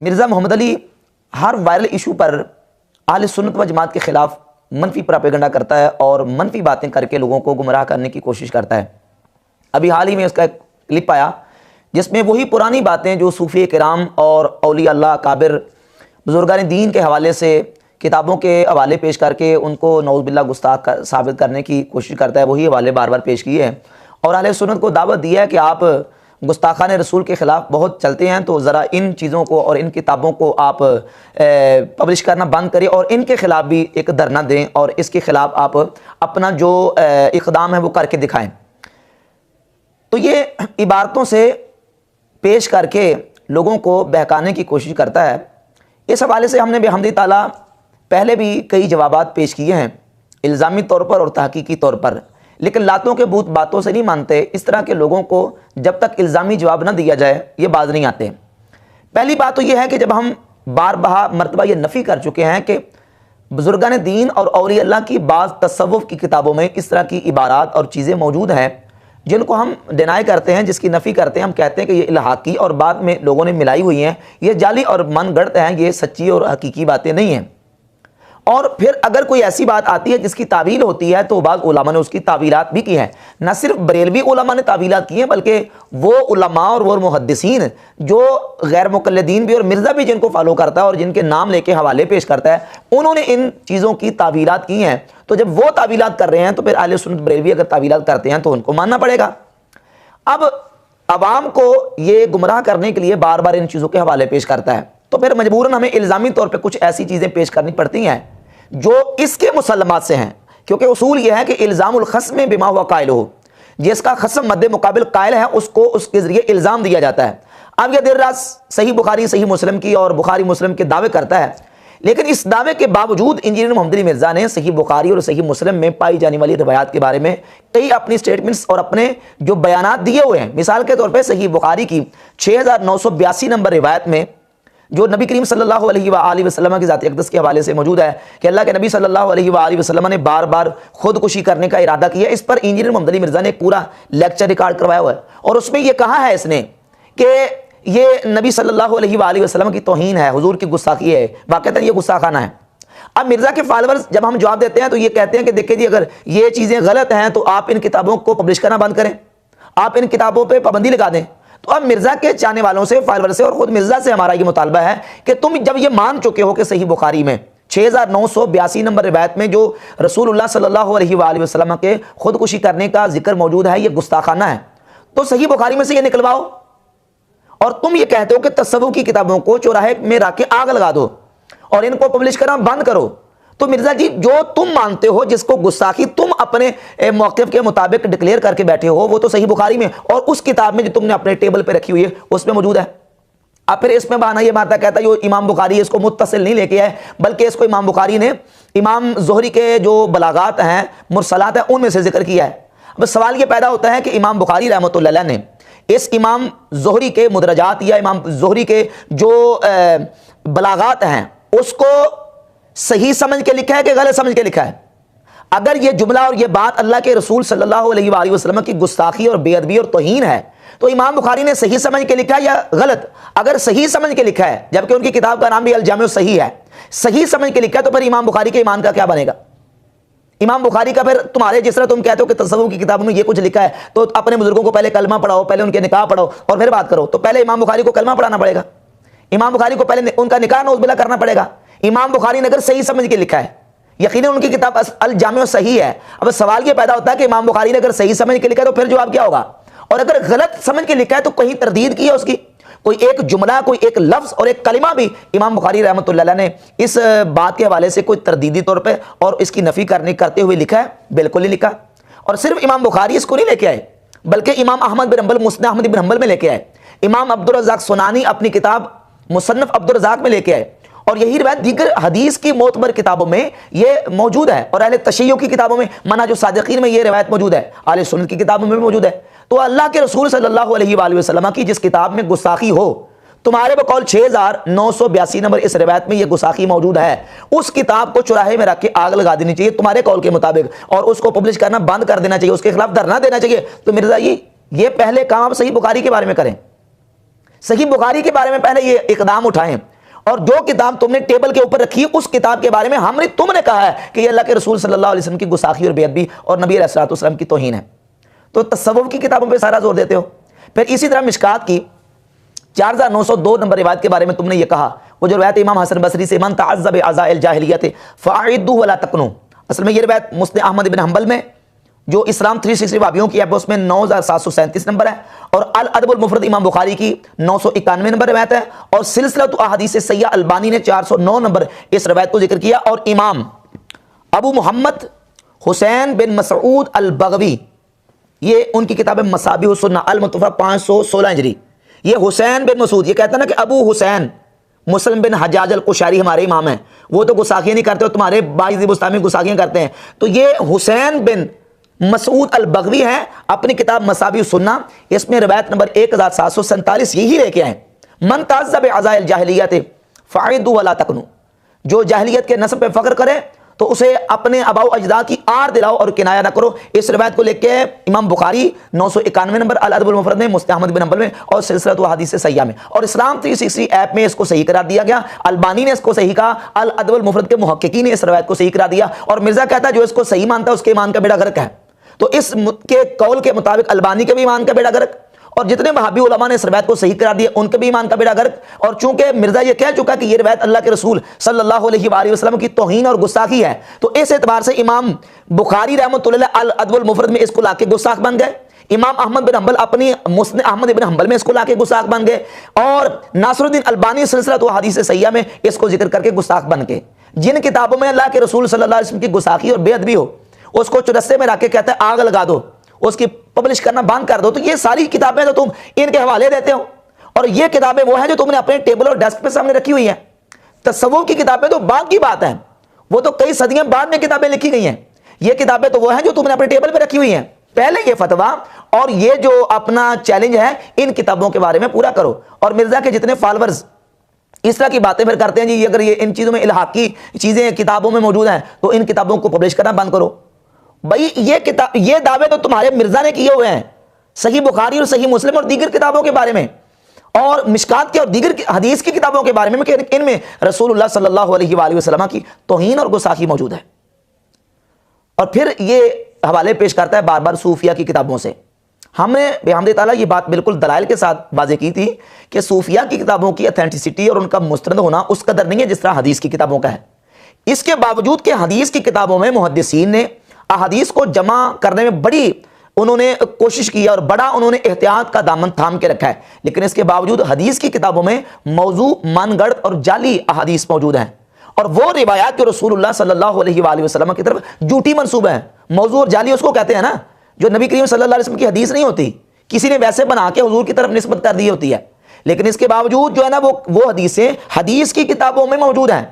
مرزا محمد علی ہر viral issue پر اہل سنت و جماعت کے خلاف منفی پراپیگنڈا کرتا ہے اور منفی باتیں کر کے لوگوں کو گمراہ کرنے کی کوشش کرتا ہے۔ ابھی حال ہی میں اس کا ایک کلپ آیا جس میں وہی پرانی باتیں جو صوفی کرام اور اولیاء اللہ اکابر بزرگان دین کے حوالے سے کتابوں کے حوالے پیش کر کے ان کو نعوذ باللہ گستاخ ثابت کرنے کی کوشش کرتا ہے، وہی حوالے بار بار پیش کیے ہیں اور اہل سنت کو دعوت دی ہے کہ آپ گستاخان رسول کے خلاف بہت چلتے ہیں تو ذرا ان چیزوں کو اور ان کتابوں کو آپ پبلش کرنا بند کریں اور ان کے خلاف بھی ایک دھرنا دیں اور اس کے خلاف آپ اپنا جو اقدام ہے وہ کر کے دکھائیں۔ تو یہ عبارتوں سے پیش کر کے لوگوں کو بہکانے کی کوشش کرتا ہے۔ اس حوالے سے ہم نے بحمد تعالیٰ پہلے بھی کئی جوابات پیش کیے ہیں الزامی طور پر اور تحقیقی طور پر، لیکن لاتوں کے بوت باتوں سے نہیں مانتے۔ اس طرح کے لوگوں کو جب تک الزامی جواب نہ دیا جائے یہ باز نہیں آتے۔ پہلی بات تو یہ ہے کہ جب ہم بار بہا مرتبہ یہ نفی کر چکے ہیں کہ بزرگان دین اور اولیاء اللہ کی بعض تصوف کی کتابوں میں اس طرح کی عبارات اور چیزیں موجود ہیں جن کو ہم ڈینائی کرتے ہیں، جس کی نفی کرتے ہیں، ہم کہتے ہیں کہ یہ الحاقی اور بعد میں لوگوں نے ملائی ہوئی ہیں، یہ جعلی اور من گڑت ہیں، یہ سچی اور حقیقی باتیں نہیں ہیں۔ اور پھر اگر کوئی ایسی بات آتی ہے جس کی تعویل ہوتی ہے تو بعض علماء نے اس کی تعویلات بھی کی ہیں۔ نہ صرف بریلوی علماء نے تعویلات کی ہیں بلکہ وہ علماء اور وہ محدثین جو غیر مقلدین بھی اور مرزا بھی جن کو فالو کرتا ہے اور جن کے نام لے کے حوالے پیش کرتا ہے، انہوں نے ان چیزوں کی تعویلات کی ہیں۔ تو جب وہ تعویلات کر رہے ہیں تو پھر اہل سنت بریلوی اگر تعویلات کرتے ہیں تو ان کو ماننا پڑے گا۔ اب عوام کو یہ گمراہ کرنے کے لیے بار بار ان چیزوں کے حوالے پیش کرتا ہے تو پھر مجبوراً ہمیں الزامی طور پہ کچھ ایسی چیزیں پیش کرنی پڑتی ہیں جو اس کے مسلمات سے ہیں، کیونکہ اصول یہ ہے کہ الزام الخصم بما ہوا قائل ہو، جس کا خصم مد مقابل قائل ہے اس کو اس کے ذریعے الزام دیا جاتا ہے۔ اب یہ دیر رات صحیح بخاری صحیح مسلم کی اور بخاری مسلم کے دعوے کرتا ہے، لیکن اس دعوے کے باوجود انجینئر محمد علی مرزا نے صحیح بخاری اور صحیح مسلم میں پائی جانے والی روایات کے بارے میں کئی اپنی سٹیٹمنٹس اور اپنے جو بیانات دیے ہوئے ہیں۔ مثال کے طور پہ صحیح بخاری کی 6982 نمبر روایت میں جو نبی کریم صلی اللہ علیہ وآلہ وسلم کی ذات اقدس کے حوالے سے موجود ہے کہ اللہ کے نبی صلی اللہ علیہ وآلہ وسلم نے بار بار خودکشی کرنے کا ارادہ کیا۔ اس پر انجینئر محمد علی مرزا نے ایک پورا لیکچر ریکارڈ کروایا ہوا ہے اور اس میں یہ کہا ہے اس نے کہ یہ نبی صلی اللہ علیہ وآلہ وسلم کی توہین ہے، حضور کی گستاخی ہے، واقعتاً یہ گستاخانہ ہے۔ اب مرزا کے فالورز جب ہم جواب دیتے ہیں تو یہ کہتے ہیں کہ دیکھیں جی اگر یہ چیزیں غلط ہیں تو آپ ان کتابوں کو پبلش کرنا بند کریں، آپ ان کتابوں پہ پابندی لگا دیں۔ تو اب مرزا کے چاہنے والوں سے، فالور سے اور خود مرزا سے ہمارا یہ مطالبہ ہے کہ تم جب یہ مان چکے ہو کہ صحیح بخاری میں 6982 نمبر روایت میں جو رسول اللہ صلی اللہ علیہ وآلہ وسلم کے خودکشی کرنے کا ذکر موجود ہے یہ گستاخانہ ہے، تو صحیح بخاری میں سے یہ نکلواؤ۔ اور تم یہ کہتے ہو کہ تصوف کی کتابوں کو چوراہے میں رکھ کے آگ لگا دو اور ان کو پبلش کرنا بند کرو۔ تو مرزا جی جو تم مانتے ہو، جس کو گستاخی تم اپنے موقف کے مطابق ڈکلیئر کر کے بیٹھے ہو، وہ تو صحیح بخاری میں اور اس کتاب میں جو تم نے اپنے ٹیبل پہ رکھی ہوئی ہے اس میں موجود ہے۔ اب پھر اس میں بہانہ یہ مانتا کہتا ہے جو امام بخاری اس کو متصل نہیں لے کے ہے بلکہ اس کو امام بخاری نے امام زہری کے جو بلاغات ہیں، مرسلات ہیں، ان میں سے ذکر کیا ہے۔ اب سوال یہ پیدا ہوتا ہے کہ امام بخاری رحمۃ اللہ علیہ نے اس امام زہری کے مدرجات یا امام زہری کے جو بلاغات ہیں اس کو صحیح سمجھ کے لکھا ہے کہ غلط سمجھ کے لکھا ہے؟ اگر یہ جملہ اور یہ بات اللہ کے رسول صلی اللہ علیہ وآلہ وسلم کی گستاخی اور بے ادبی اور توہین ہے تو امام بخاری نے صحیح سمجھ کے لکھا ہے یا غلط؟ اگر صحیح سمجھ کے لکھا ہے، جبکہ ان کی کتاب کا نام بھی الجامع الصحیح ہے، صحیح سمجھ کے لکھا ہے تو پھر امام بخاری کے ایمان کا کیا بنے گا؟ امام بخاری کا پھر تمہارے جس طرح تم کہتے ہو کہ تصوف کی کتابوں میں یہ کچھ لکھا ہے تو اپنے بزرگوں کو پہلے کلمہ پڑھاؤ، پہلے ان کے نکاح پڑھاؤ اور پھر بات کرو، تو پہلے امام بخاری کو کلمہ پڑھانا پڑے گا، امام بخاری کو پہلے ان کا نکاح نعوذ باللہ کرنا پڑے گا۔ امام بخاری نے اگر صحیح سمجھ کے لکھا ہے، یقیناً ان کی کتاب الجامع صحیح ہے، اب سوال یہ پیدا ہوتا ہے کہ امام بخاری نے اگر صحیح سمجھ کے لکھا ہے تو پھر جواب کیا ہوگا؟ اور اگر غلط سمجھ کے لکھا ہے تو کہیں تردید کی ہے اس کی، کوئی ایک جملہ، کوئی ایک لفظ اور ایک کلمہ بھی امام بخاری رحمۃ اللہ علیہ نے اس بات کے حوالے سے کوئی تردیدی طور پہ اور اس کی نفی کرتے ہوئے لکھا ہے؟ بالکل نہیں لکھا۔ اور صرف امام بخاری اس کو نہیں لے کے آئے بلکہ امام احمد بن حنبل مسند احمد بن حنبل میں لے کے آئے، امام عبدالرزاق سنانی اپنی کتاب مصنف عبدالرزاق میں لے کے آئے، اور یہی روایت دیگر حدیث کی معتبر کتابوں میں یہ موجود ہے اور اہل تشیع کی کتابوں میں منہج الصادقین میں یہ روایت موجود ہے، اہل سنت کی کتابوں میں بھی موجود ہے۔ تو اللہ کے رسول صلی اللہ علیہ وآلہ وسلم کی جس کتاب میں گستاخی ہو، تمہارے بقول 6982 نمبر اس روایت میں یہ گستاخی موجود ہے، اس کتاب کو چوراہے میں رکھ کے آگ لگا دینی چاہیے تمہارے قول کے مطابق اور اس کو پبلش کرنا بند کر دینا چاہیے، اس کے خلاف دھرنا دینا چاہیے۔ تو مرزا یہ پہلے کام آپ صحیح بخاری کے بارے میں کریں، صحیح بخاری کے بارے میں پہلے یہ اقدام اٹھائیں، اور جو کتاب تم نے ٹیبل کے اوپر رکھی ہے اس کتاب کے بارے میں تم نے کہا ہے کہ یہ اللہ کے رسول صلی اللہ علیہ وسلم کی گستاخی اور بے ادبی اور نبی علیہ الصلوۃ والسلام کی توہین ہے، تو تصوف کی کتابوں پہ سارا زور دیتے ہو۔ پھر اسی طرح مشکات کی 4902 نمبر روایت کے بارے میں تم نے یہ کہا، وہ جو روایت امام حسن بصری سے، من تعذب عزاء الجاہلیت فاعدوا ولا تکنوا، اصل میں یہ روایت مسند احمد بن حنبل میں جو اسلام 360 وابیوں کی ہے اس میں 9737 نمبر ہے، اور الادب المفرد امام بخاری کی 991 نمبر روایت ہے، اور سلسلۃ احادیث سیاح البانی نے 409 نمبر اس روایت کو ذکر کیا، اور امام ابو محمد حسین بن مسعود البغوی، یہ ان کی کتاب مصابیح السنہ المتوفہ 516 ہجری، یہ حسین بن مسعود، یہ کہتا ہے نا کہ ابو حسین مسلم بن حجاج القشیری ہمارے امام ہیں، وہ تو گستاخیاں نہیں کرتے، تمہارے باعث بستامی گستاخیاں کرتے ہیں، تو یہ حسین بن مسعود البغوی ہیں، اپنی کتاب مصابیح السنہ اس میں روایت نمبر 1747 یہی لے کے آئے، من تعذب عزاء الجاہلیت فاعدوا ولا تکنوا، جو جاہلیت کے نسب پہ فخر کرے تو اسے اپنے آباء و اجداد کی آر دلاؤ اور کنایہ نہ کرو۔ اس روایت کو لے کے امام بخاری 991 نمبر الادب المفرد میں، مسند احمد بن حنبل میں، اور سلسلۃ احادیث صحیحہ میں، اور اسلام 360 ایپ میں اس کو صحیح قرار دیا گیا، البانی نے اس کو صحیح کہا، الادب المفرد کے محققین نے اس روایت کو صحیح قرار دیا، اور مرزا کہتا ہے جو اس کو صحیح مانتا ہے اس کے ایمان کا بیڑا غرق ہے، تو اس کے قول کے مطابق البانی کے بھی ایمان کا بیڑا غرق، اور جتنے وہابی علماء نے اس روایت کو صحیح قرار دیا ان کے بھی ایمان کا بیڑا غرق، اور چونکہ مرزا یہ کہہ چکا کہ یہ روایت اللہ کے رسول صلی اللہ علیہ وآلہ وسلم کی توہین اور گستاخی ہے، تو اس اعتبار سے امام بخاری رحمۃ اللہ الادب المفرد میں اس کو لا کے گستاخ بن گئے، امام احمد بن حنبل اپنی مسند احمد بن حنبل میں اس کو لا کے گستاخ بن گئے، اور ناصر الدین البانی سلسلۃ احادیث صحیحہ میں اس کو ذکر کر کے گستاخ بن گئے۔ جن کتابوں میں اللہ کے رسول صلی اللہ علیہ وسلم کی گستاخی اور بے ادبی ہو اس کو چرستے میں رکھ کے کہتا ہے آگ لگا دو، اس کی پبلش کرنا بند کر دو، تو یہ ساری کتابیں تو تم ان کے حوالے دیتے ہو، اور یہ کتابیں وہ ہیں جو تم نے اپنے ٹیبل اور ڈیسک پہ سامنے رکھی ہوئی ہیں۔ تصوف کی کتابیں تو بعد کی بات ہیں، وہ تو کئی صدیاں بعد میں کتابیں لکھی گئی ہیں، یہ کتابیں تو وہ ہیں جو تم نے اپنے ٹیبل پہ رکھی ہوئی ہیں۔ پہلے یہ فتویٰ اور یہ جو اپنا چیلنج ہے ان کتابوں کے بارے میں پورا کرو، اور مرزا کے جتنے فالورز اس طرح کی باتیں پھر کرتے ہیں جی اگر یہ ان چیزوں میں الحاقی چیزیں کتابوں میں موجود ہیں تو ان کتابوں کو پبلش کرنا بند کرو۔ بھائی یہ دعوے تو تمہارے مرزا نے کیے ہوئے ہیں صحیح بخاری اور صحیح مسلم اور دیگر کتابوں کے بارے میں، اور مشکات کے اور دیگر حدیث کی کتابوں کے بارے میں کہ ان میں رسول اللہ صلی اللہ علیہ وآلہ وسلم کی توہین اور گستاخی موجود ہے۔ اور پھر یہ حوالے پیش کرتا ہے بار بار صوفیہ کی کتابوں سے۔ ہم نے بحمد تعالیٰ یہ بات بالکل دلائل کے ساتھ واضح کی تھی کہ صوفیہ کی کتابوں کی اتھینٹسٹی اور ان کا مستند ہونا اس قدر نہیں ہے جس طرح حدیث کی کتابوں کا ہے، اس کے باوجود کہ حدیث کی کتابوں میں محدثین نے احادیث کو جمع کرنے میں بڑی انہوں نے کوشش کی اور بڑا انہوں نے احتیاط کا دامن تھام کے رکھا ہے، لیکن اس کے باوجود حدیث کی کتابوں میں موضوع، من گڑھ اور جعلی احادیث موجود ہیں، اور وہ روایات جو رسول اللہ صلی اللہ علیہ وآلہ وسلم کی طرف جھوٹی منسوب ہیں، موضوع اور جعلی اس کو کہتے ہیں نا جو نبی کریم صلی اللہ علیہ وسلم کی حدیث نہیں ہوتی، کسی نے ویسے بنا کے حضور کی طرف نسبت کر دی ہوتی ہے، لیکن اس کے باوجود جو ہے نا وہ حدیثیں حدیث کی کتابوں میں موجود ہیں۔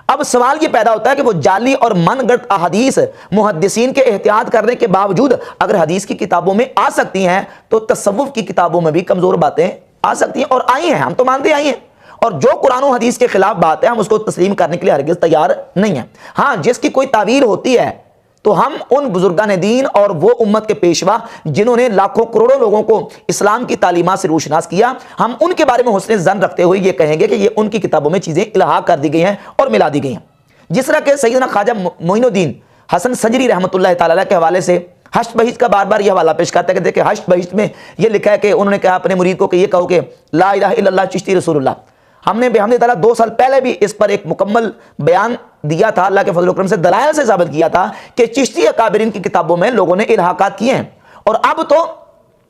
اب سوال یہ پیدا ہوتا ہے کہ وہ جعلی اور من گڑھ احادیث محدثین کے احتیاط کرنے کے باوجود اگر حدیث کی کتابوں میں آ سکتی ہیں تو تصوف کی کتابوں میں بھی کمزور باتیں آ سکتی ہیں، اور آئی ہیں، ہم تو مانتے آئی ہیں، اور جو قرآن و حدیث کے خلاف بات ہے ہم اس کو تسلیم کرنے کے لیے ہرگز تیار نہیں ہیں۔ ہاں جس کی کوئی تعویل ہوتی ہے تو ہم ان بزرگان دین اور وہ امت کے پیشوا جنہوں نے لاکھوں کروڑوں لوگوں کو اسلام کی تعلیمات سے روشناس کیا، ہم ان کے بارے میں حسن ظن رکھتے ہوئے یہ کہیں گے کہ یہ ان کی کتابوں میں چیزیں الحاق کر دی گئی ہیں اور ملا دی گئی ہیں۔ جس طرح کہ سیدنا خواجہ معین الدین حسن سنجری رحمۃ اللہ تعالیٰ کے حوالے سے حشت بہشت کا بار بار یہ حوالہ پیش کرتا ہے کہ دیکھیں حشت بہشت میں یہ لکھا ہے کہ انہوں نے کہا اپنے مرید کو کہ یہ کہو کہ لا الہ الا اللہ چشتی رسول اللہ۔ ہم نے بحمد تعالیٰ 2 سال پہلے بھی اس پر ایک مکمل بیان دیا تھا، اللہ کے فضل و کرم سے دلائل سے ثابت کیا تھا کہ چشتی اکابرین کی کتابوں میں لوگوں نے الحاقات کیے ہیں، اور اب تو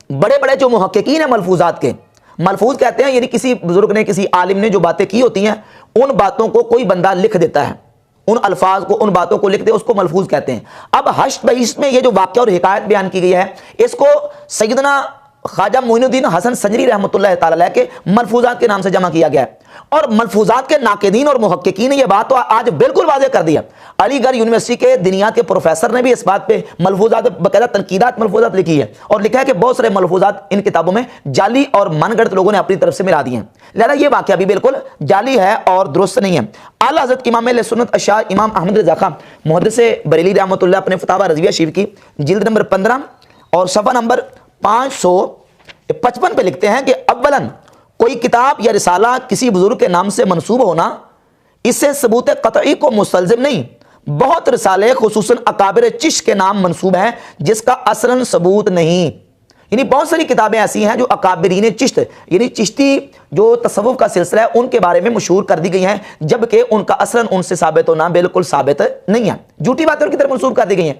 بڑے بڑے جو محققین ہیں ملفوظات کے، ملفوظ کہتے ہیں یعنی کسی بزرگ نے کسی عالم نے جو باتیں کی ہوتی ہیں ان باتوں کو کوئی بندہ لکھ دیتا ہے، ان الفاظ کو ان باتوں کو لکھ دے اس کو ملفوظ کہتے ہیں۔ اب حشت بہشت میں یہ جو واقعہ اور حکایت بیان کی گئی ہے اس کو سیدنا خواجہ معین الدین حسن سنجری رحمۃ اللہ تعالیٰ کے ملفوظات کے نام سے جمع کیا گیا ہے، اور ملفوظات کے ناقدین اور محققین نے یہ بات تو آج بالکل واضح کر دیا۔ علی گڑھ یونیورسٹی کے دینیات کے پروفیسر نے بھی اس بات پہ ملفوظات باقاعدہ تنقیدات ملفوظات لکھی ہے، اور لکھا ہے کہ بہت سارے ملفوظات ان کتابوں میں جعلی اور من گڑھ لوگوں نے اپنی طرف سے ملا دیے ہیں، لہذا یہ واقعہ بھی بالکل جعلی ہے اور درست نہیں ہے۔ اعلیٰ حضرت امام اہل سنت اشاعرہ امام احمد رضا خان محدث بریلی رحمۃ اللہ اپنے فتاوی رضویہ شریف کی جلد نمبر 15 اور صفحہ نمبر 555 پہ لکھتے ہیں کہ اولاً کوئی کتاب یا رسالہ کسی بزرگ کے نام سے منسوب ہونا اس سے ثبوت قطعی کو مستلزم نہیں. بہت رسالے خصوصاً اکابر چشت کے نام منسوب ہیں جس کا اصلاً ثبوت نہیں. یعنی بہت ساری کتابیں ایسی ہیں جو اکابرین چشت یعنی چشتی جو تصوف کا سلسلہ ہے ان کے بارے میں مشہور کر دی گئی ہیں، جبکہ ان کا اصلاً ان سے ثابت ہونا بالکل ثابت نہیں ہے، جھوٹی باتیں ان کی طرف منسوب کر دی گئی ہیں.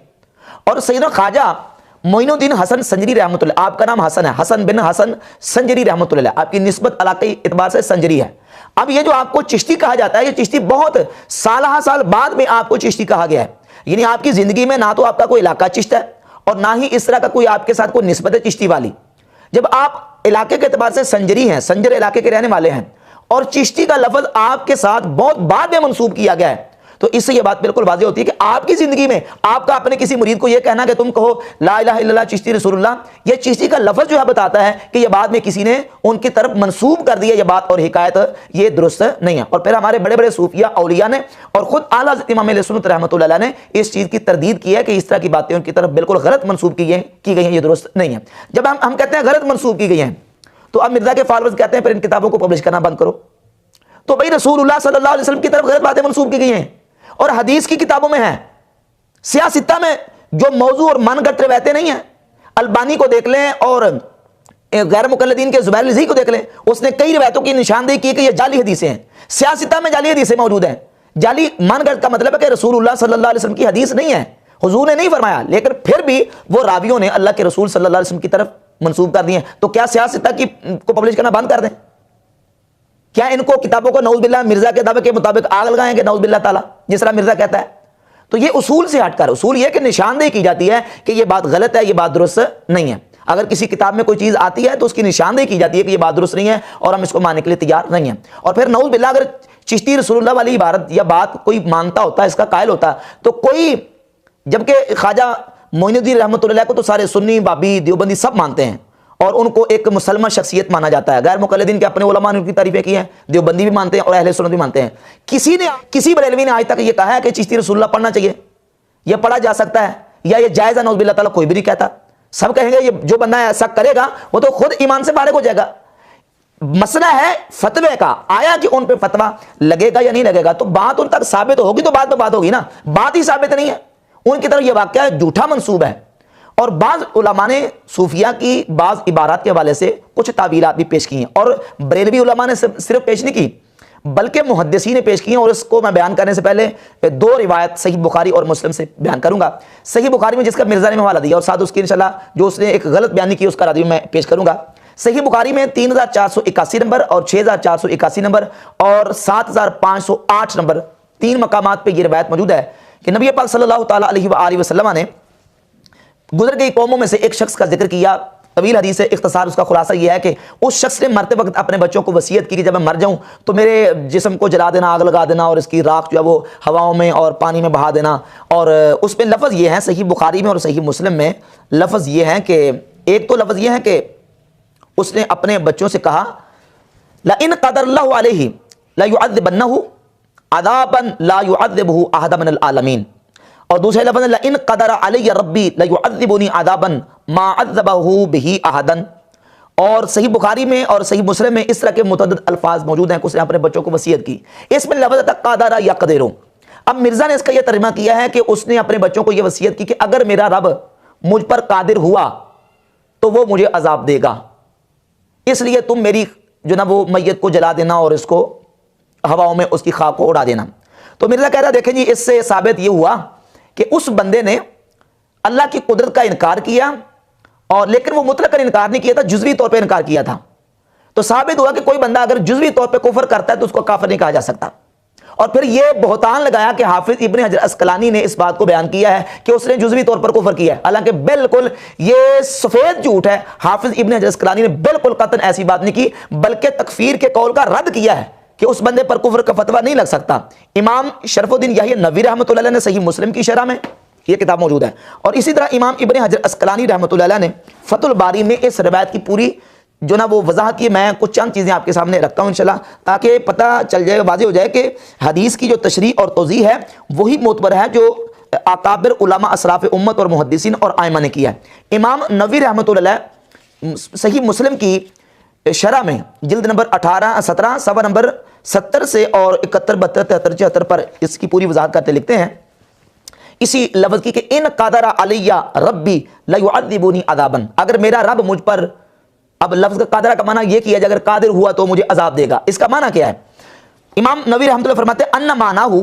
اور سیدنا خواجہ معین الدین حسن سنجری رحمۃ اللہ، آپ کا نام حسن ہے، حسن بن حسن سنجری رحمۃ اللہ، آپ کی نسبت علاقائی اعتبار سے سنجری ہے. اب یہ جو آپ کو چشتی کہا جاتا ہے، یہ چشتی بہت سالہ سال بعد میں آپ کو چشتی کہا گیا ہے. یعنی آپ کی زندگی میں نہ تو آپ کا کوئی علاقہ چشت ہے اور نہ ہی اس طرح کا کوئی آپ کے ساتھ کوئی نسبت ہے چشتی والی. جب آپ علاقے کے اعتبار سے سنجری ہیں، سنجر علاقے کے رہنے والے ہیں، اور چشتی کا لفظ آپ کے ساتھ بہت بعد میں منسوب کیا گیا ہے، تو اس سے یہ بات بالکل واضح ہوتی ہے کہ آپ کی زندگی میں آپ کا اپنے کسی مرید کو یہ کہنا کہ تم کہو لا الہ الا اللہ چشتی رسول اللہ، یہ چشتی کا لفظ جو ہے بتاتا ہے کہ یہ بعد میں کسی نے ان کی طرف منسوب کر دی ہے یہ بات اور حکایت، یہ درست نہیں ہے. اور پھر ہمارے بڑے بڑے صوفیہ اولیاء نے اور خود اعلیٰ حضرت امام اہل سنت رحمۃ اللہ علیہ نے اس چیز کی تردید کی ہے کہ اس طرح کی باتیں ان کی طرف بالکل غلط منسوب کی گئی ہیں، یہ درست نہیں ہے. جب ہم کہتے ہیں غلط منسوب کی گئی ہیں تو اب مرزا کے فالوورز کہتے ہیں پھر ان کتابوں کو پبلش کرنا بند کرو. تو بھائی رسول اللہ صلی اللہ علیہ وسلم کی طرف غلط باتیں منسوب کی گئی ہیں اور حدیث کی کتابوں میں ہیں. سیاہ ستہ میں جو موضوع اور من گھڑت روایتیں نہیں ہیں، البانی کو دیکھ لیں اور غیر مقلدین کے زبیر الزئی کو دیکھ لیں، اس نے کئی روایتوں کی نشاندہی کی کہ یہ جعلی حدیثیں ہیں. سیاہ ستہ میں جعلی حدیثیں موجود ہیں. جعلی من گھڑت کا مطلب ہے کہ رسول اللہ صلی اللہ علیہ وسلم کی حدیث نہیں ہے، حضور نے نہیں فرمایا، لیکن پھر بھی وہ راویوں نے اللہ کے رسول صلی اللہ علیہ وسلم کی طرف منسوب کر دیے. تو کیا سیاہ ستہ کو پبلش کرنا بند کر دیں؟ کیا ان کو کتابوں کو نعوذ باللہ مرزا کے دعوے کے مطابق آگ لگائیں گے نعوذ باللہ تعالیٰ جس طرح مرزا کہتا ہے؟ تو یہ اصول سے ہٹ کر، اصول یہ کہ نشاندہی کی جاتی ہے کہ یہ بات غلط ہے، یہ بات درست نہیں ہے. اگر کسی کتاب میں کوئی چیز آتی ہے تو اس کی نشاندہی کی جاتی ہے کہ یہ بات درست نہیں ہے اور ہم اس کو ماننے کے لیے تیار نہیں ہیں. اور پھر نعوذ باللہ اگر چشتی رسول اللہ والی عبارت یا بات کوئی مانتا ہوتا ہے، اس کا قائل ہوتا ہے، تو کوئی، جبکہ خواجہ معین الدین رحمۃ اللہ کو تو سارے سنی بابی دیوبندی سب مانتے ہیں اور ان کو ایک مسلمہ شخصیت مانا جاتا ہے. غیر مقلدین کے اپنے علماء نے ان کی تعریفیں کی ہیں، دیوبندی بھی مانتے ہیں اور اہل سنت بھی مانتے ہیں. کسی بریلوی نے آج تک یہ کہا ہے کہ چشتی رسول اللہ پڑھنا چاہیے، یہ پڑھا جا سکتا ہے یا یہ جائز ہے نعوذ باللہ تعالیٰ؟ کوئی بھی نہیں کہتا. سب کہیں گے یہ جو بندہ ایسا کرے گا وہ تو خود ایمان سے فارغ ہو جائے گا. مسئلہ ہے فتوے کا، آیا کہ ان پہ فتویٰ لگے گا یا نہیں لگے گا. تو بات ان تک ثابت ہوگی تو بات پہ بات ہوگی نا، بات ہی ثابت نہیں ہے. ان کی طرف یہ واقعہ جھوٹا منسوب ہے. اور بعض علماء نے صوفیہ کی بعض عبارات کے حوالے سے کچھ تعویلات بھی پیش کی ہیں، اور بریلوی علماء نے صرف پیش نہیں کی بلکہ محدثین نے پیش کی ہیں. اور اس کو میں بیان کرنے سے پہلے دو روایت صحیح بخاری اور مسلم سے بیان کروں گا. صحیح بخاری میں جس کا مرزا نے حوالہ دیا اور ساتھ اس کی انشاءاللہ جو اس نے ایک غلط بیانی کی اس کا رادیو میں پیش کروں گا. صحیح بخاری میں 3481 نمبر اور 6481 نمبر اور 7508 نمبر 3 مقامات پہ یہ روایت موجود ہے کہ نبی پاک صلی اللہ تعالیٰ علیہ وآلہ وسلم نے گزر گئی قوموں میں سے ایک شخص کا ذکر کیا. طویل حدیث ہے، اختصار اس کا خلاصہ یہ ہے کہ اس شخص نے مرتے وقت اپنے بچوں کو وصیت کی کہ جب میں مر جاؤں تو میرے جسم کو جلا دینا، آگ لگا دینا اور اس کی راکھ جو ہے وہ ہواؤں میں اور پانی میں بہا دینا. اور اس میں لفظ یہ ہے صحیح بخاری میں اور صحیح مسلم میں لفظ یہ ہے کہ ایک تو لفظ یہ ہے کہ اس نے اپنے بچوں سے کہا لَإِن قَدَرَ اللَّهُ عَلَيْهِ لَيُعَذِّبَنَّهُ عَذَابًا لَا يُعَذِّبُهُ أَحَدًا مِنَ الْعَالَمِينَ. اور دوسرے لفظ لَإِن قَدَرَ عَلَيَّ رَبِّي لَيُعَذِّبُنِي عَذَابًا مَا عَذَّبَهُ بِهِ أَحَدًا. اور صحیح بخاری میں اور صحیح مسلم میں اس طرح کے متعدد الفاظ موجود ہیں کہ اس نے اپنے بچوں کو وصیت کی. اس میں لفظ قَدَرَ يَقْدِرُ. اب مرزا نے اس کا یہ ترجمہ کیا ہے کہ اس نے اپنے بچوں کو یہ وصیت کی کہ اگر میرا رب مجھ پر قادر ہوا تو وہ مجھے عذاب دے گا، اس لیے تم میری جو نا وہ میت کو جلا دینا اور اس کو ہواؤں میں اس کی خاک کو اڑا دینا. تو مرزا کہہ رہا دیکھیں جی اس سے ثابت یہ ہوا کہ اس بندے نے اللہ کی قدرت کا انکار کیا، اور لیکن وہ مطلق انکار نہیں کیا تھا، جزوی طور پہ انکار کیا تھا. تو ثابت ہوا کہ کوئی بندہ اگر جزوی طور پہ کفر کرتا ہے تو اس کو کافر نہیں کہا جا سکتا. اور پھر یہ بہتان لگایا کہ حافظ ابن حجر عسقلانی نے اس بات کو بیان کیا ہے کہ اس نے جزوی طور پر کفر کیا ہے، حالانکہ بالکل یہ سفید جھوٹ ہے. حافظ ابن حجر عسقلانی نے بالکل قطعاً ایسی بات نہیں کی، بلکہ تکفیر کے قول کا رد کیا ہے کہ اس بندے پر کفر کا فتویٰ نہیں لگ سکتا. امام شرف الدین یحییٰ نووی رحمۃ اللہ علیہ نے صحیح مسلم کی شرح میں یہ کتاب موجود ہے، اور اسی طرح امام ابن حجر عسقلانی رحمۃ اللہ علیہ نے فتح الباری میں اس روایت کی پوری جو نا وہ وضاحت کی. میں کچھ چند چیزیں آپ کے سامنے رکھتا ہوں انشاءاللہ تاکہ پتہ چل جائے، واضح ہو جائے کہ حدیث کی جو تشریح اور توضیح ہے وہی معتبر ہے جو اکابر علماء اسلاف امت اور محدثین اور ائمہ نے کیا ہے. امام نووی رحمۃ اللہ علیہ صحیح مسلم کی شرح میں جلد نمبر 17 صفحہ نمبر 70 سے اور 71 72 73 74 پر اس کی پوری وضاحت کرتے لکھتے ہیں اسی لفظ کی کہ ان قادر علیہ ربی لیعذبنی عذابا، اگر میرا رب مجھ پر، اب لفظ قادرہ کا معنی یہ کیا جائے اگر قادر ہوا تو مجھے عذاب دے گا، اس کا معنی کیا ہے؟ امام نووی رحمۃ اللہ فرماتے ہیں ان معناہ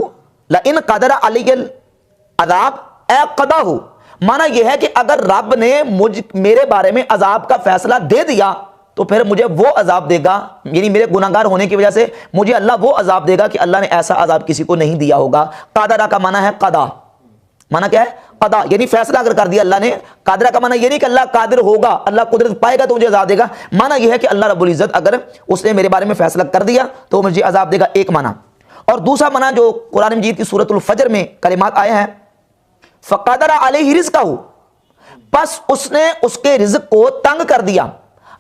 لئن قدر علی العذاب اے قضاہ، معنی یہ ہے کہ اگر رب نے میرے بارے میں عذاب کا فیصلہ دے دیا تو پھر مجھے وہ عذاب دے گا، یعنی میرے گناہگار ہونے کی وجہ سے مجھے اللہ وہ عذاب دے گا کہ اللہ نے ایسا عذاب کسی کو نہیں دیا ہوگا۔ قادرہ کا معنی ہے قضا، معنی کیا ہے؟ قضا، یعنی فیصلہ اگر کر دیا اللہ نے۔ قادرہ کا معنی یہ نہیں کہ اللہ قادر ہوگا، اللہ قدرت پائے گا تو مجھے عذاب دے گا، معنی یہ ہے کہ اللہ رب العزت اگر اس نے میرے بارے میں فیصلہ کر دیا تو مجھے عذاب دے گا، ایک معنی۔ اور دوسرا معنی جو قرآن مجید کی سورۃ الفجر میں کلمات آئے ہیں فقدر علیہ رزقہ، پس اس نے اس کے رزق کو تنگ کر دیا۔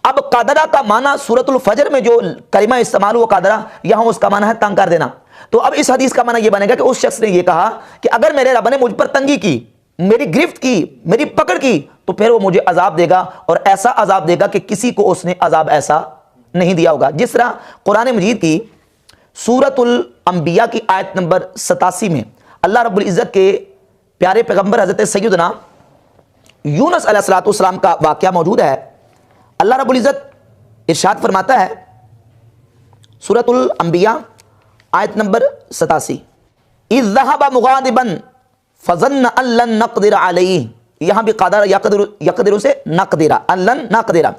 اب قادرہ کا معنی سورۃ الفجر میں جو کلمہ استعمال ہوا قادرہ، یہاں اس کا معنی ہے تنگ کر دینا۔ تو اب اس حدیث کا معنی یہ بنے گا کہ اس شخص نے یہ کہا کہ اگر میرے رب نے مجھ پر تنگی کی، میری گرفت کی، میری پکڑ کی تو پھر وہ مجھے عذاب دے گا، اور ایسا عذاب دے گا کہ کسی کو اس نے عذاب ایسا نہیں دیا ہوگا۔ جس طرح قرآن مجید کی سورۃ الانبیاء کی آیت نمبر 87 میں اللہ رب العزت کے پیارے پیغمبر حضرت سیدنا یونس علیہ السلام کا واقعہ موجود ہے۔ اللہ رب العزت ارشاد فرماتا ہے سورۃ الانبیاء آیت نمبر 87 اذ ذهب مغاضبا فظن ان لن نقدر علیہ، یہاں بھی قادر یقدر سے نقدر، ان لن نقدر،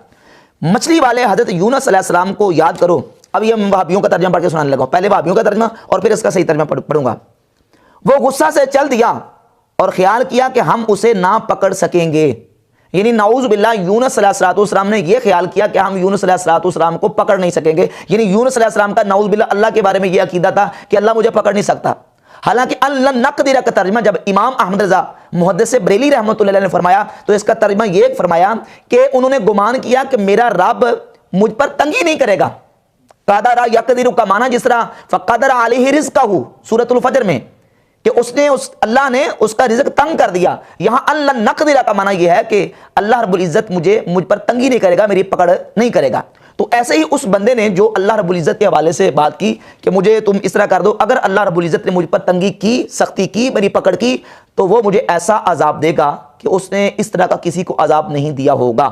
مچھلی والے حضرت یونس علیہ السلام کو یاد کرو۔ اب یہ وہابیوں کا ترجمہ پڑھ کے سنانے لگا ہوں، پہلے وہابیوں کا ترجمہ اور پھر اس کا صحیح ترجمہ پڑھوں گا۔ وہ غصہ سے چل دیا اور خیال کیا کہ ہم اسے نہ پکڑ سکیں گے، یعنی نعوذ باللہ یونس علیہ السلام نے یہ خیال کیا کہ ہم یونس علیہ السلام کو پکڑ نہیں سکیں گے، یعنی یونس علیہ السلام کا نعوذ باللہ اللہ کے بارے میں یہ عقیدہ تھا کہ اللہ مجھے پکڑ نہیں سکتا۔ حالانکہ ان نقدر کا ترجمہ جب امام احمد رضا محدث بریلی رحمۃ اللہ علیہ نے فرمایا تو اس کا ترجمہ یہ فرمایا کہ انہوں نے گمان کیا کہ میرا رب مجھ پر تنگی نہیں کرے گا۔ قادر یقدر کا معنی جس طرح فقدر علیہ رزقہ سورۃ الفجر میں کہ اللہ نے اس کا رزق تنگ کر دیا، یہاں ان نقدر کا معنی یہ ہے کہ اللہ رب العزت مجھ پر تنگی نہیں کرے گا، میری پکڑ نہیں کرے گا۔ تو ایسے ہی اس بندے نے جو اللہ رب العزت کے حوالے سے بات کی کہ مجھے تم اس طرح کر دو، اگر اللہ رب العزت نے مجھ پر تنگی کی، سختی کی، میری پکڑ کی تو وہ مجھے ایسا عذاب دے گا کہ اس نے اس طرح کا کسی کو عذاب نہیں دیا ہوگا۔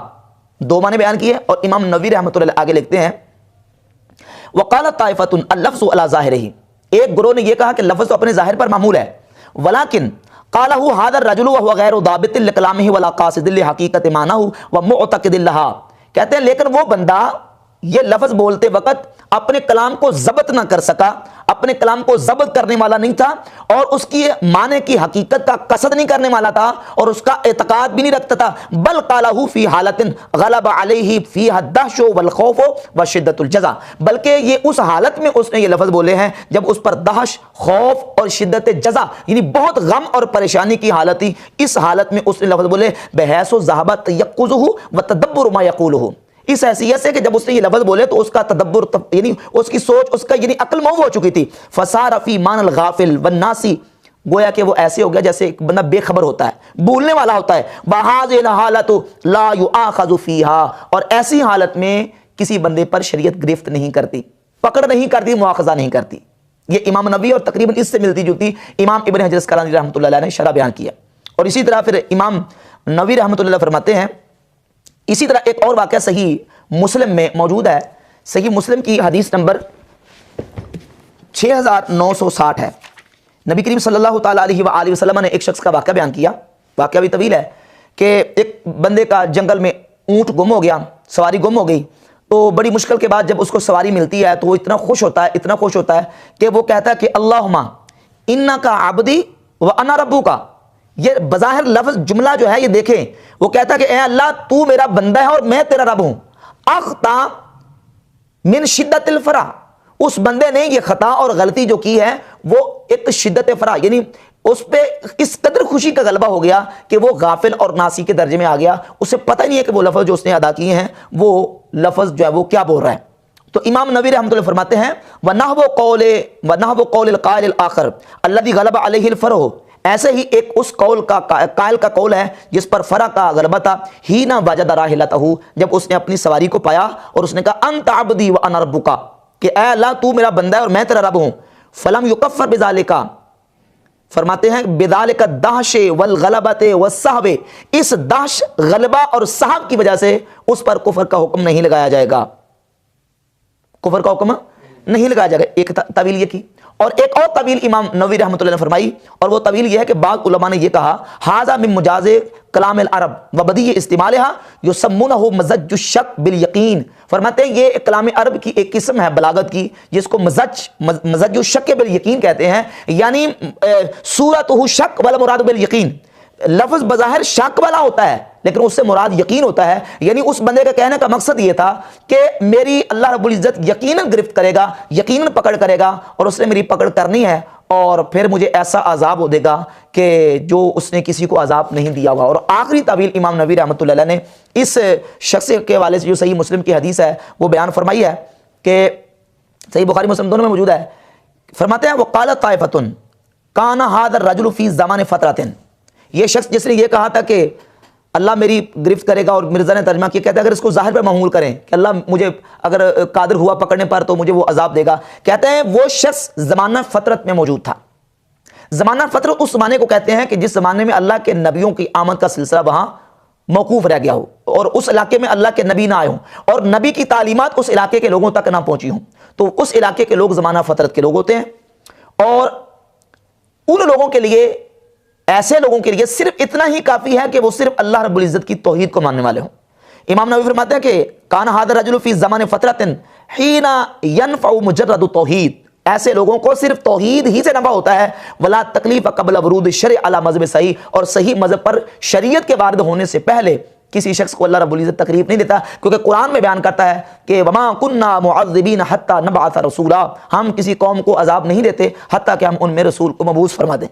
دو معنی بیان کیے، اور امام نووی رحمۃ اللہ آگے لکھتے ہیں وقالت طائفۃ اللفظ علی ظاہرہ، ایک گروہ نے یہ کہا کہ لفظ تو اپنے ظاہر پر معمول ہے، ولیکن قالہ ھذا الرجل وهو غیر ضابط لکلامہ ولا قاصد لحقیقت معنہ ومعتقد لها، کہتے ہیں لیکن وہ بندہ یہ لفظ بولتے وقت اپنے کلام کو ضبط نہ کر سکا، اپنے کلام کو ضبط کرنے والا نہیں تھا، اور اس کی معنی کی حقیقت کا قصد نہیں کرنے والا تھا، اور اس کا اعتقاد بھی نہیں رکھتا تھا، بل قالہ فی حالت غلب علیہ فیہا الدہش والخوف وشدت الجزع، بلکہ یہ اس حالت میں اس نے یہ لفظ بولے ہیں جب اس پر دہش، خوف اور شدت جزع، یعنی بہت غم اور پریشانی کی حالت تھی، اس حالت میں اس نے لفظ بولے بحیث ذہب تیقظہ وتدبر ما یقولہ، اس حیثیت سے کہ جب اس نے یہ لفظ بولے تو اس کا تدبر، یعنی اس کی سوچ، اس کا یعنی عقل موو ہو چکی تھی، فصار فی مان الغافل والناسی، گویا کہ وہ ایسے ہو گیا جیسے ایک بندہ بے خبر ہوتا ہے، بھولنے والا ہوتا ہے، وہذہ الحالۃ لا یؤاخذ فیہا، اور ایسی حالت میں کسی بندے پر شریعت گرفت نہیں کرتی، پکڑ نہیں کرتی، مواخذہ نہیں کرتی۔ یہ امام نبوی اور تقریباً اس سے ملتی جلتی امام ابن حجر اسقلانی رحمۃ اللہ علیہ نے شرح بیان کیا۔ اور اسی طرح پھر امام نووی رحمۃ اللہ فرماتے ہیں، اسی طرح ایک اور واقعہ صحیح مسلم میں موجود ہے، صحیح مسلم کی حدیث نمبر 6960 ہے۔ نبی کریم صلی اللہ تعالیٰ علیہ وآلہ وسلم نے ایک شخص کا واقعہ بیان کیا، واقعہ بھی طویل ہے، کہ ایک بندے کا جنگل میں اونٹ گم ہو گیا، سواری گم ہو گئی، تو بڑی مشکل کے بعد جب اس کو سواری ملتی ہے تو وہ اتنا خوش ہوتا ہے کہ وہ کہتا ہے کہ اللہم انکا عبدی وانا ربوکا، یہ بظاہر لفظ جملہ جو ہے یہ دیکھیں، وہ کہتا ہے کہ اے اللہ تو میرا بندہ ہے اور میں تیرا رب ہوں، اخطا من شدت الفرح، اس بندے نے یہ خطا اور غلطی جو کی ہے وہ ایک شدت فرح، یعنی اس پہ اس قدر خوشی کا غلبہ ہو گیا کہ وہ غافل اور ناسی کے درجے میں آ گیا، اسے پتہ نہیں ہے کہ وہ لفظ جو اس نے ادا کیے ہیں وہ لفظ جو ہے وہ کیا بول رہا ہے۔ تو امام نووی رحمۃ اللہ فرماتے ہیں وَنَحْوُ قَوْلِ الْقَائِلِ الْآخَرِ الَّذِي غَلَبَ عَلَيْهِ الْفَرْحُ، ایسے ہی ایک اس قول کا قائل کا قول ہے جس پر فرع کا غلبہ تھا، ہی نہ وجد راحلتہ، جب اس نے اپنی سواری کو پایا اور اس نے کہا انت عبدی وانا ربک، کہ اے اللہ تو میرا بندہ ہے اور میں تیرا رب ہوں، فلم یکفر بذالک، فرماتے ہیں بذالک الدہش والغلبۃ والسہو، اس دہش، غلبہ اور سہو کی وجہ سے اس پر کفر کا حکم نہیں لگایا جائے گا، کفر کا حکم نہیں لگایا جائے گا۔ ایک تعویل یہ کی، اور ایک اور طویل امام نووی رحمۃ اللہ نے فرمائی، اور وہ طویل یہ ہے کہ بعض علماء نے یہ کہا ھذا من مجاز کلام العرب وبدیع استعمالها یسمونہ مزج الشک بالیقین، فرماتے ہیں یہ کلام عرب کی ایک قسم ہے بلاغت کی جس کو مزج الشک بالیقین کہتے ہیں، یعنی صورتہ شک ولا مراد بالیقین، لفظ بظاہر شک والا ہوتا ہے لیکن اس سے مراد یقین ہوتا ہے، یعنی اس بندے کا کہنے کا مقصد یہ تھا کہ میری اللہ رب العزت یقیناً گرفت کرے گا، یقیناً پکڑ کرے گا، اور اس نے میری پکڑ کرنی ہے اور پھر مجھے ایسا عذاب ہو دے گا کہ جو اس نے کسی کو عذاب نہیں دیا ہوا۔ اور آخری تعویل امام نووی رحمۃ اللہ علیہ نے اس شخص کے حوالے سے جو صحیح مسلم کی حدیث ہے وہ بیان فرمائی ہے کہ صحیح بخاری مسلم دونوں میں موجود ہے، فرماتے ہیں وقالت طائفۃ کان ھذا الرجل فی زمان فترۃ، یہ شخص جس نے یہ کہا تھا کہ اللہ میری گرفت کرے گا، اور مرزا نے ترجمہ کیا، کہتے ہیں اگر اس کو ظاہر پہ محمول کریں کہ اللہ مجھے اگر قادر ہوا پکڑنے پر تو مجھے وہ عذاب دے گا، کہتے ہیں وہ شخص زمانہ فترت میں موجود تھا۔ زمانہ فترت اس زمانے کو کہتے ہیں کہ جس زمانے میں اللہ کے نبیوں کی آمد کا سلسلہ وہاں موقوف رہ گیا ہو، اور اس علاقے میں اللہ کے نبی نہ آئے ہوں، اور نبی کی تعلیمات اس علاقے کے لوگوں تک نہ پہنچی ہوں، تو اس علاقے کے لوگ زمانہ فترت کے لوگ ہوتے ہیں۔ اور ان لوگوں کے لیے، ایسے لوگوں کے لیے صرف اتنا ہی کافی ہے کہ وہ صرف اللہ رب العزت کی توحید کو ماننے والے ہوں۔ امام نووی فرماتے ہیں کہ کان ھذا الرجل فی زمان فترۃ حین ینفع مجرد توحید، ایسے لوگوں کو صرف توحید ہی سے نفع ہوتا ہے، ولا تکلیف قبل ورود الشرع علی مذہب صحیح، اور صحیح مذہب پر شریعت کے وارد ہونے سے پہلے کسی شخص کو اللہ رب العزت تکلیف نہیں دیتا، کیونکہ قرآن میں بیان کرتا ہے کہ وما کنا معذبین حتی نبعث رسولا، ہم کسی قوم کو عذاب نہیں دیتے حتیٰ کہ ہم ان میں رسول کو مبعوث فرما دیں۔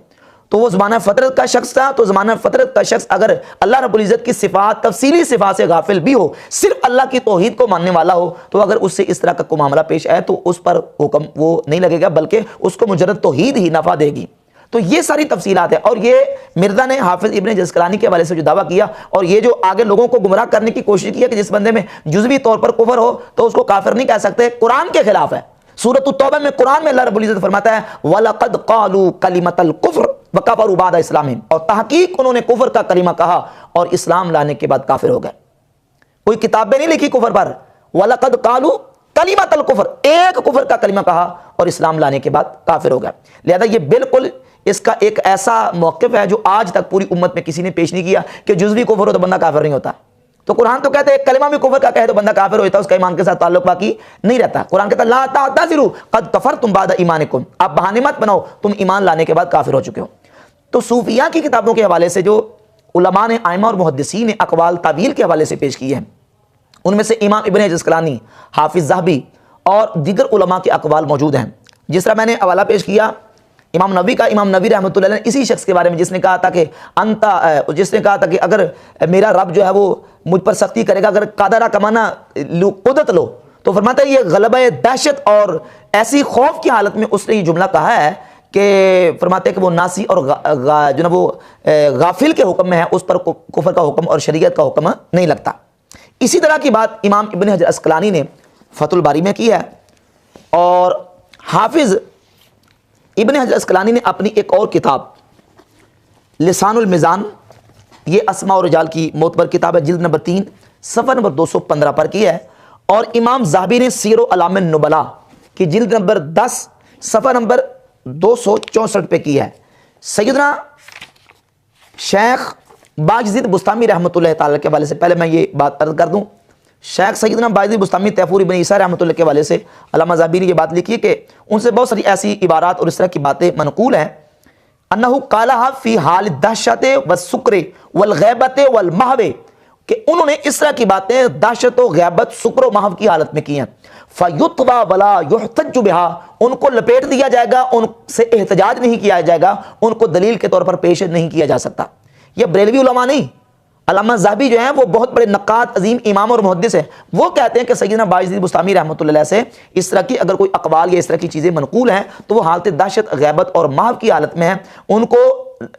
تو وہ زمانہ فطرت کا شخص تھا، تو زمانہ فطرت کا شخص اگر اللہ رب العزت کی صفات، تفصیلی صفات سے غافل بھی ہو، صرف اللہ کی توحید کو ماننے والا ہو، تو اگر اس سے اس طرح کا کوئی معاملہ پیش آئے تو اس پر حکم وہ نہیں لگے گا، بلکہ اس کو مجرد توحید ہی نفع دے گی۔ تو یہ ساری تفصیلات ہیں، اور یہ مرزا نے حافظ ابن جزکلانی کے حوالے سے جو دعویٰ کیا، اور یہ جو آگے لوگوں کو گمراہ کرنے کی کوشش کی ہے کہ جس بندے میں جزوی طور پر کفر ہو تو اس کو کافر نہیں کہہ سکتے، قرآن کے خلاف ہے۔ سورۃ التوبہ میں قرآن میں اللہ رب العزت فرماتا ہے وَلَقَدْ قَالُوا كَلِمَةَ الْكُفْرِ وَكَفَرُوا بَعْدَ إِسْلَامِهِمْ، اور تحقیق انہوں نے کفر کا کلمہ کہا اور اسلام لانے کے بعد کافر ہو گئے۔ کوئی کتابیں نہیں لکھی کفر پر، وَلَقَدْ قَالُوا كَلِمَةَ الْكُفْرِ، ایک کفر کا کلمہ کہا اور اسلام لانے کے بعد کافر ہو گئے۔ لہذا یہ بالکل اس کا ایک ایسا موقف ہے جو آج تک پوری امت میں کسی نے پیش نہیں کیا کہ جزوی کفر ہو تو بندہ کافر نہیں ہوتا۔ تو قرآن تو کہتے ہیں ایک کلمہ بھی کفر کا کہے تو بندہ کافر ہو جاتا ہے، اس کا ایمان کے ساتھ تعلق باقی نہیں رہتا۔ قرآن کہتا ہے لا تعتذروا قد کفرتم بعد ایمانکم، آپ بہانے مت بناؤ، تم ایمان لانے کے بعد کافر ہو چکے ہو۔ تو صوفیہ کی کتابوں کے حوالے سے جو علماء نے، ائمہ اور محدثین نے اقوال تعویل کے حوالے سے پیش کیے ہیں، ان میں سے امام ابن جزکلانی، حافظ ذہبی اور دیگر علماء کے اقوال موجود ہیں۔ جس طرح میں نے حوالہ پیش کیا امام نووی کا، امام نووی رحمۃ اللہ علیہ نے اسی شخص کے بارے میں جس نے کہا تھا کہ جس نے کہا تھا کہ اگر میرا رب جو ہے وہ مجھ پر سختی کرے گا، اگر قادرہ کمانا قدرت لو، تو فرماتا ہے یہ غلبہ دہشت اور ایسی خوف کی حالت میں اس نے یہ جملہ کہا ہے کہ فرماتے ہیں کہ وہ ناسی اور جو نا وہ غافل کے حکم میں ہے، اس پر کفر کا حکم اور شریعت کا حکم نہیں لگتا۔ اسی طرح کی بات امام ابن حجر اسقلانی نے فتح الباری میں کی ہے، اور حافظ ابن حجر اسقلانی نے اپنی ایک اور کتاب لسان المیزان، یہ اسماء و رجال کی معتبر کتاب ہے، جلد نمبر 3 صفحہ نمبر 215 پر کی ہے، اور امام ذہبی نے سیر و اعلام النبلاء کی جلد نمبر 10 صفحہ نمبر 264 پہ کی ہے۔ سیدنا شیخ باجزید بستامی رحمۃ اللہ تعالی کے حوالے سے پہلے میں یہ بات عرض کر دوں، شیخ سیدنا باجزید بستامی تیفور ابن عیسیٰ رحمۃ اللہ کے حوالے سے علامہ ذہبی نے یہ بات لکھی ہے کہ ان سے بہت ساری ایسی عبارات اور اس طرح کی باتیں منقول ہیں، انہ قالھا فی حال الدہشت والسکر والغیبت والمحو، کہ انہوں نے اس طرح کی باتیں دہشت و غیبت، سکر و محو کی حالت میں کی ہیں۔ فیطوی ولا یحتج بہا، ان کو لپیٹ دیا جائے گا، ان سے احتجاج نہیں کیا جائے گا، ان کو دلیل کے طور پر پیش نہیں کیا جا سکتا۔ یہ بریلوی علماء نہیں، علامہ ذہبی جو ہیں وہ بہت بڑے نقاد، عظیم امام اور محدث ہیں، وہ کہتے ہیں کہ سیدنا باجزید بستامی رحمۃ اللہ علیہ سے اس طرح کی اگر کوئی اقوال یا اس طرح کی چیزیں منقول ہیں تو وہ حالت دہشت، غیبت اور محو کی حالت میں ہیں، ان کو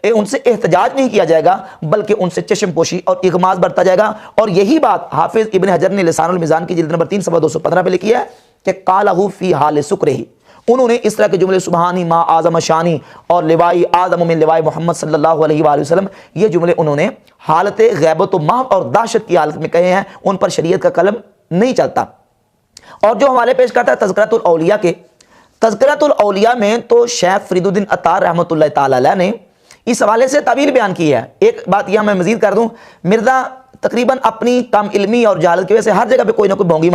ان سے احتجاج نہیں کیا جائے گا بلکہ ان سے چشم پوشی اور اغماض برتا جائے گا. اور یہی بات حافظ ابن حجر نے لسان المیزان کی جلد نمبر 3 صفحہ 215 پہ لکھی ہے کہ قالہ فی حال سکرہ. انہوں نے اس طرح کے جملے سبحانی ما اعظم شانی اور لوائی اعظم من لوائی محمد صلی اللہ علیہ وآلہ وسلم، یہ جملے انہوں نے حالت غیبت و محو اور دہشت کی حالت میں کہے ہیں. ان پر شریعت کا قلم نہیں چلتا. اور جو حوالے پیش کرتا ہے تذکرۃ الاولیاء کے، تذکرۃ الاولیاء میں تو شیخ فرید الدین عطار رحمۃ اللہ تعالی علیہ نے اس حوالے سے تعبیر بیان کی ہے. ایک بات یہ میں مزید کر دوں، مرزا تقریباً اپنی کم علمی اور جہالت کی وجہ سے ہر جگہ پہ کوئی نہ کوئی بونگی